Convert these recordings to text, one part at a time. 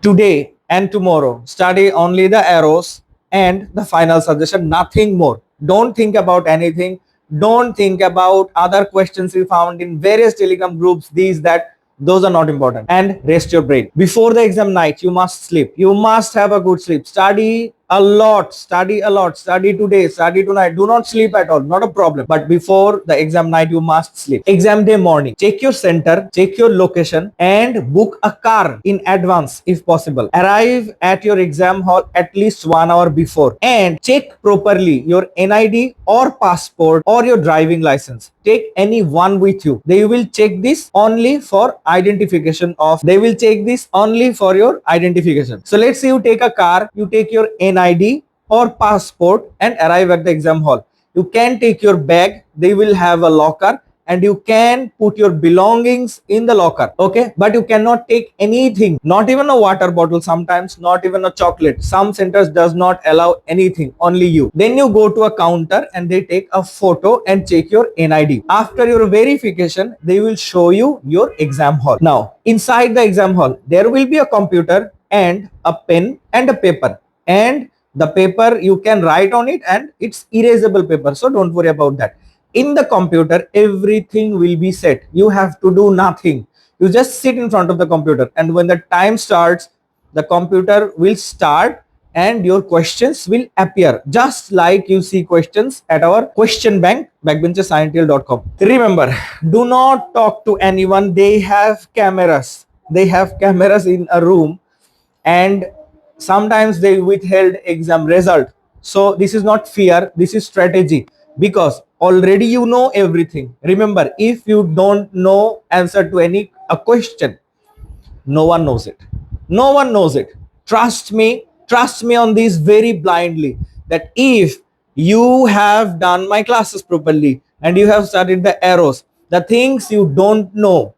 Today and tomorrow, study only the arrows and the final suggestion, nothing more. Don't think about anything. Don't think about other questions you found in various Telegram groups, these, that. Those are not important. And rest your brain. Before the exam night, you must sleep. You must have a good sleep. Study a lot. Study a lot. Study today. Study tonight. Do not sleep at all. Not a problem. But before the exam night, you must sleep. Exam day morning. Check your center. Check your location and book a car in advance if possible. Arrive at your exam hall at least 1 hour before and check properly your NID or passport or your driving license. Take any one with you. They will check this only for identification of, they will check this only for your identification. So let's say you take a car, you take your NID or passport and arrive at the exam hall. You can take your bag. They will have a locker and you can put your belongings in the locker, okay? But you cannot take anything, not even a water bottle, sometimes not even a chocolate. Some centers does not allow anything, only you. Then you go to a counter and they take a photo and check your NID. After your verification, they will show you your exam hall. Now inside the exam hall, there will be a computer and a pen and a paper, and the paper you can write on it and it's erasable paper, so don't worry about that. In the computer, everything will be set. You have to do nothing. You just sit in front of the computer, and when the time starts, the computer will start and your questions will appear just like you see questions at our question bank, backbenchersintl.com. Remember, do not talk to anyone. They have cameras. They have cameras in a room, and sometimes they withheld exam result. So this is not fear, this is strategy, because already you know everything. Remember, if you don't know answer to any a question, no one knows it. No one knows it. Trust me on this very blindly, that if you have done my classes properly and you have studied the arrows, the things you don't know,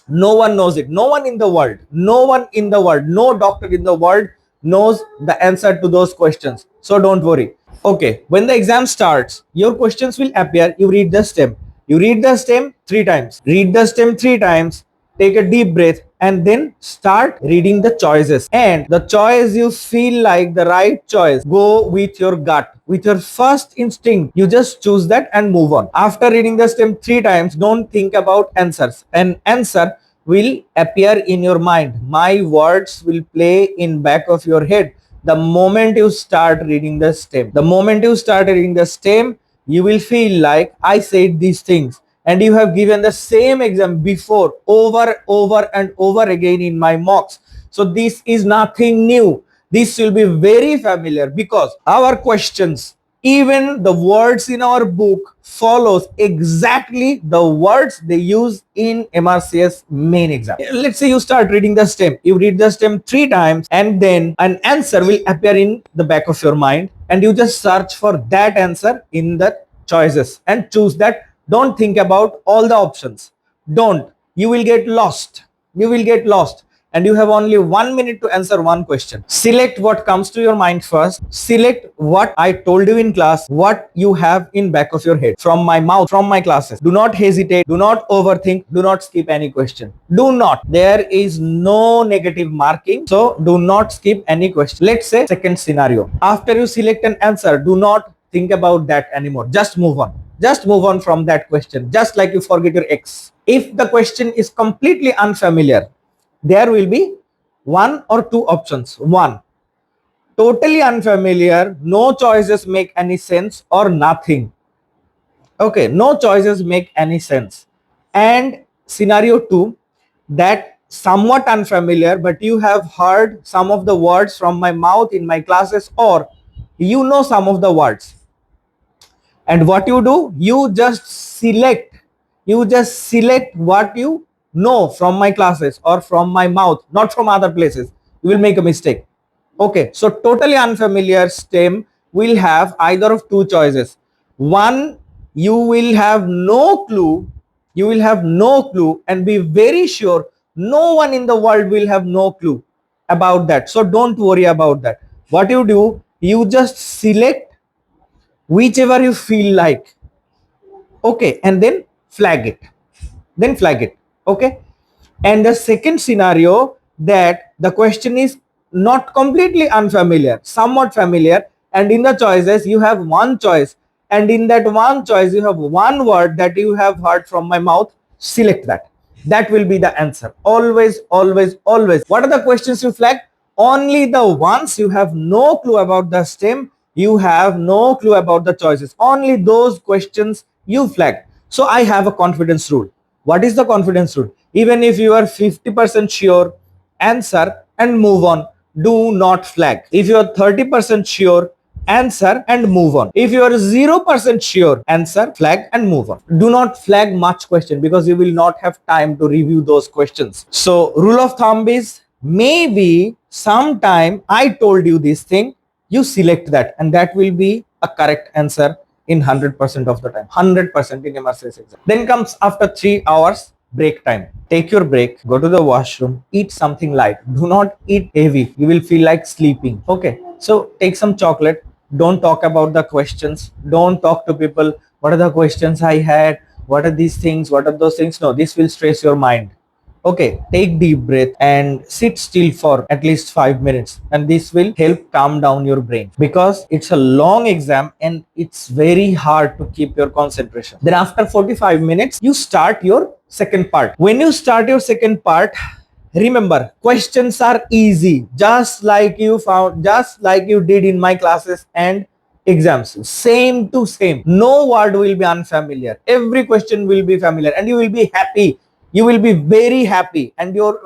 no one knows it. No one in the world, no one in the world, no doctor in the world knows the answer to those questions. So don't worry. Okay, when the exam starts, your questions will appear. You read the stem. You read the stem 3 times. Read the stem 3 times. Take a deep breath and then start reading the choices. And the choice you feel like the right choice, go with your gut, with your first instinct. You just choose that and move on. After reading the stem 3 times, don't think about answers. An answer will appear in your mind. My words will play in back of your head. The moment you start reading the stem, you will feel like I said these things, and you have given the same exam before over and over again in my mocks. So this is nothing new. This will be very familiar, because our questions, even the words in our book, follows exactly the words they use in MRCS main exam. Let's say you start reading the stem. You read the stem 3 times and then an answer will appear in the back of your mind, and you just search for that answer in the choices and choose that. Don't think about all the options. Don't. You will get lost. You will get lost. And you have only 1 minute to answer one question. Select what comes to your mind first. Select what I told you in class, what you have in back of your head, from my mouth, from my classes. Do not hesitate. Do not overthink. Do not skip any question. Do not. There is no negative marking. So do not skip any question. Let's say second scenario. After you select an answer, do not think about that anymore. Just move on. Just move on from that question. Just like you forget your X. If the question is completely unfamiliar, there will be 1 or 2 options. 1, totally unfamiliar, no choices make any sense, or nothing. Okay, no choices make any sense. And scenario 2, that somewhat unfamiliar, but you have heard some of the words from my mouth in my classes, or you know some of the words. And what you do, you just select what you know from my classes or from my mouth, not from other places. You will make a mistake. Okay, so totally unfamiliar stem will have either of 2 choices. One, you will have no clue. You will have no clue, and be very sure no one in the world will have no clue about that. So don't worry about that. What you do, you just select whichever you feel like. Okay, and then flag it. Okay. And the second scenario, that The question is not completely unfamiliar, somewhat familiar, and in the choices you have one choice, and in that one choice you have one word that you have heard from my mouth. Select that. That will be the answer. Always, always, always. What are the questions you flag? Only the ones you have no clue about the stem, you have no clue about the choices. Only those questions you flag. So I have a confidence rule. What is the confidence rule? Even if you are 50% sure, answer and move on. Do not flag. If you are 30% sure, answer and move on. If you are 0% sure, answer, flag and move on. Do not flag much question because you will not have time to review those questions. So rule of thumb is, maybe sometime I told you this thing, you select that, and that will be a correct answer in 100% of the time. 100% in MRCS exam. Then comes after 3 hours break time. Take your break, go to the washroom, eat something light. Do not eat heavy. You will feel like sleeping. Okay. So take some chocolate. Don't talk about the questions. Don't talk to people. What are the questions I had? What are these things? What are those things? No, this will stress your mind. Okay, take deep breath and sit still for at least 5 minutes, and this will help calm down your brain, because it's a long exam and it's very hard to keep your concentration. Then after 45 minutes you start your second part. When you start your second part, remember, questions are easy, just like you did in my classes and exams. Same to same. No word will be unfamiliar. Every question will be familiar, and you will be happy. You will be very happy, and your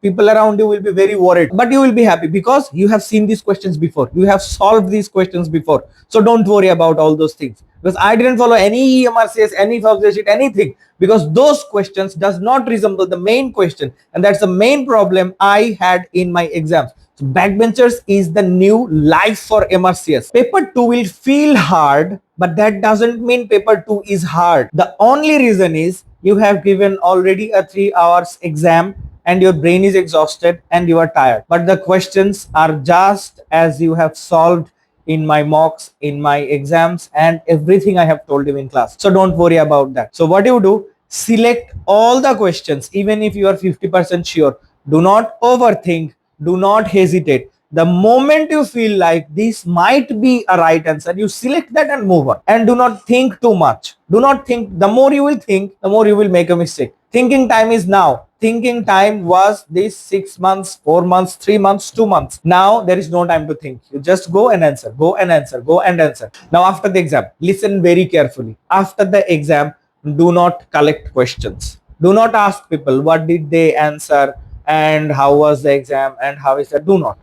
people around you will be very worried, but you will be happy because you have seen these questions before. You have solved these questions before. So don't worry about all those things, because I didn't follow any MRCS, any subject, anything, because those questions does not resemble the main question, and that's the main problem I had in my exams. So Backbenchers is the new life for MRCS. Paper 2 will feel hard, but that doesn't mean paper 2 is hard. The only reason is you have given already a 3 hours exam and your brain is exhausted and you are tired. But the questions are just as you have solved in my mocks, in my exams, and everything I have told you in class. So don't worry about that. So what you do, select all the questions, even if you are 50% sure. Do not overthink. Do not hesitate. The moment you feel like this might be a right answer, you select that and move on. And do not think too much. Do not think. The more you will think, the more you will make a mistake. Thinking time is now. Thinking time was this 6 months, 4 months, 3 months, 2 months. Now there is no time to think. You just go and answer, go and answer, go and answer. Now after the exam, listen very carefully. After the exam, do not collect questions. Do not ask people what did they answer and how was the exam and how is that. Do not.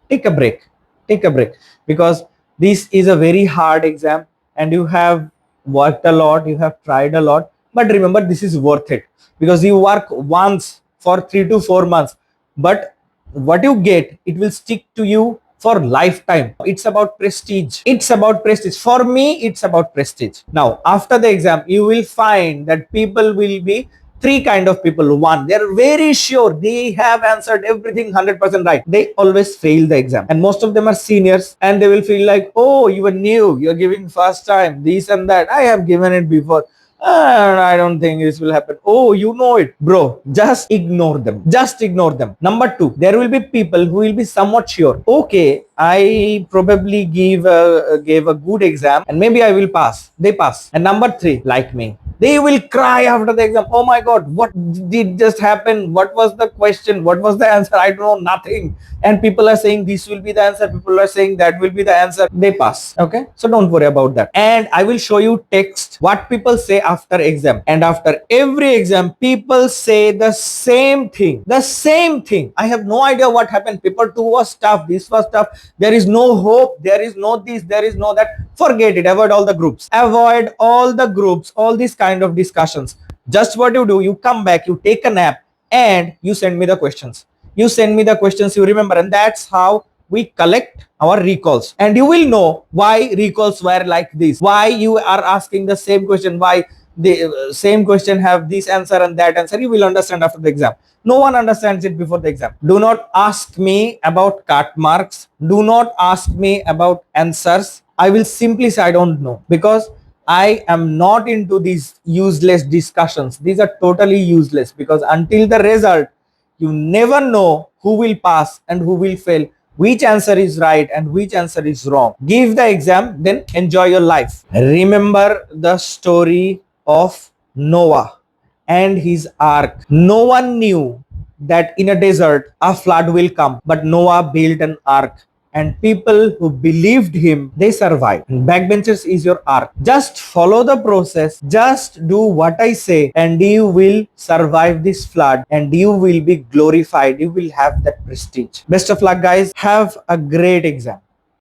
Take a break. Take a break, because this is a very hard exam and you have worked a lot, you have tried a lot, but remember, this is worth it, because you work once for 3 to 4 months, but what you get, it will stick to you for lifetime. It's about prestige. It's about prestige. For me, it's about prestige. Now after the exam, you will find that people will be three kind of people. One, they're very sure they have answered everything 100% right. They always fail the exam, and most of them are seniors, and they will feel like, oh, you are new, you're giving first time, this and that, I have given it before, and I don't think this will happen. Oh, you know it, bro. Just ignore them. Just ignore them. Number two, there will be people who will be somewhat sure. Okay, I probably gave a good exam and maybe I will pass. They pass. And number three, like me, they will cry after the exam. Oh my God, what did just happen? What was the question? What was the answer? I don't know, nothing. And people are saying this will be the answer. People are saying that will be the answer. They pass. Okay. So don't worry about that. And I will show you text what people say after exam. And after every exam, people say the same thing. The same thing. I have no idea what happened. Paper 2 was tough. This was tough. There is no hope. There is no this. There is no that. Forget it. Avoid all the groups. Avoid all the groups. All these kind of discussions. Just what you do, you come back, you take a nap, and you send me the questions. You send me the questions you remember, and that's how we collect our recalls. And you will know why recalls were like this, why you are asking the same question, why the same question have this answer and that answer. You will understand after the exam. No one understands it before the exam. Do not ask me about cut marks. Do not ask me about answers. I will simply say I don't know, because I am not into these useless discussions. These are totally useless, because until the result, you never know who will pass and who will fail, which answer is right and which answer is wrong. Give the exam, then enjoy your life. Remember the story of Noah and his ark. No one knew that in a desert a flood will come, but Noah built an ark, and people who believed him, they survived. Backbenchers is your ark. Just follow the process, just do what I say, and you will survive this flood, and you will be glorified. You will have that prestige. Best of luck, guys. Have a great exam.